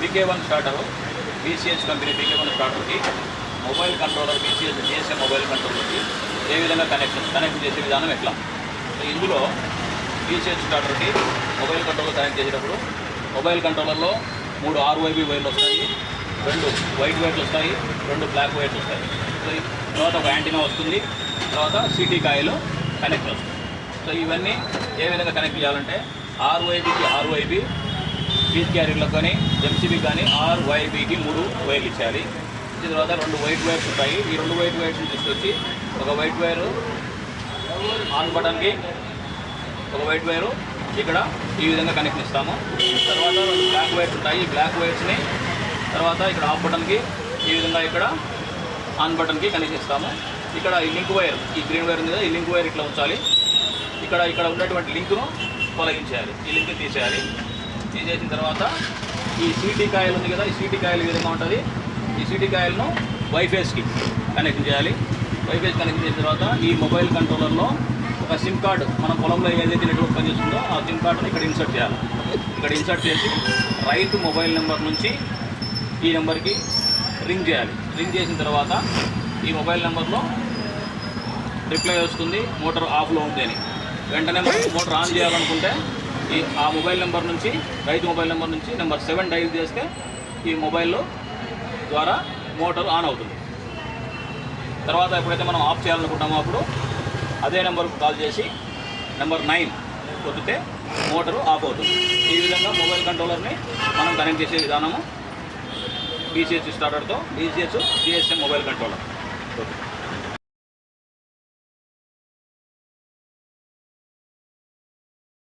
BK1 starter BCH company BK1 స్టార్టర్కి mobile controller BCH GSM mobile కంట్రోలర్కి ఏ విధంగా కనెక్ట్ చేసే విధానం ఎట్లా. ఇందులో BCH స్టార్టర్కి మొబైల్ కంట్రోలర్ కనెక్ట్ చేసేటప్పుడు మొబైల్ కంట్రోలర్లో 3 RYB వైర్లు వస్తాయి, 2 వైట్ వైర్లు వస్తాయి, 2 బ్లాక్ వైర్లు వస్తాయి. తర్వాత ఒక యాంటీనా వస్తుంది, తర్వాత CT కాయిల్ కనెక్ట్ వస్తుంది. సో ఇవన్నీ ఏ విధంగా కనెక్ట్ చేయాలంటే RYBకి RYB, పీస్ క్యారియర్లకు కానీ MCB కానీ RYBకి 3 వైర్లు ఇచ్చేయాలి. తర్వాత 2 వైట్ వైర్స్ ఉంటాయి. ఈ 2 వైట్ వైర్స్ని తీసుకొచ్చి ఒక వైట్ వైరు ఆన్ బటన్కి, ఒక వైట్ వైరు ఇక్కడ ఈ విధంగా కనెక్షన్ ఇస్తాము. తర్వాత 2 బ్లాక్ వైర్స్ ఉంటాయి. ఈ బ్లాక్ వైర్స్ని తర్వాత ఇక్కడ ఆఫ్ బటన్కి, ఈ విధంగా ఇక్కడ ఆన్ బటన్కి కనెక్ట్ ఇస్తాము. ఇక్కడ ఈ లింక్ వైర్, ఈ గ్రీన్ వైర్ ఉంది కదా, ఈ లింక్ వైర్ ఇట్లా ఉంచాలి. ఇక్కడ ఉన్నటువంటి లింక్ను తొలగించేయాలి, ఈ లింక్ తీసేయాలి. తీసేసిన తర్వాత ఈ CT కాయిల్ ఉంది కదా, ఈ CT కాయిల్ ఈ విధంగా ఉంటుంది. ఈ CT కాయిల్ను వైఫేస్కి కనెక్షన్ చేయాలి. వైఫేస్ కనెక్షన్ చేసిన తర్వాత ఈ మొబైల్ కంట్రోలర్లో ఒక సిమ్ కార్డు, మన పొలంలో ఏదైతే నెట్వర్క్ పనిచేస్తుందో ఆ సిమ్ కార్డును ఇక్కడ ఇన్సర్ట్ చేయాలి. ఇక్కడ ఇన్సర్ట్ చేసి రైతు మొబైల్ నెంబర్ నుంచి ఈ నెంబర్కి రింగ్ చేయాలి. రింగ్ చేసిన తర్వాత ఈ మొబైల్ నెంబర్లో రిప్లై వస్తుంది, మోటార్ ఆఫ్లో ఉంది అని. వెంటనే మోటార్ ఆన్ చేయాలనుకుంటే ఆ మొబైల్ నెంబర్ నుంచి, రైతు మొబైల్ నెంబర్ నుంచి నెంబర్ 7 డైల్ చేస్తే ఈ మొబైల్లో ద్వారా మోటార్ ఆన్ అవుతుంది. తర్వాత ఎప్పుడైతే మనం ఆఫ్ చేయాలనుకుంటామో అప్పుడు అదే నెంబర్కు కాల్ చేసి నెంబర్ 9 కొట్టితే మోటారు ఆఫ్ అవుతుంది. ఈ విధంగా మొబైల్ కంట్రోలర్ని మనం కనెక్ట్ చేసే విధానము BCH స్టార్టర్తో BCH GSM mobile controller. Okay.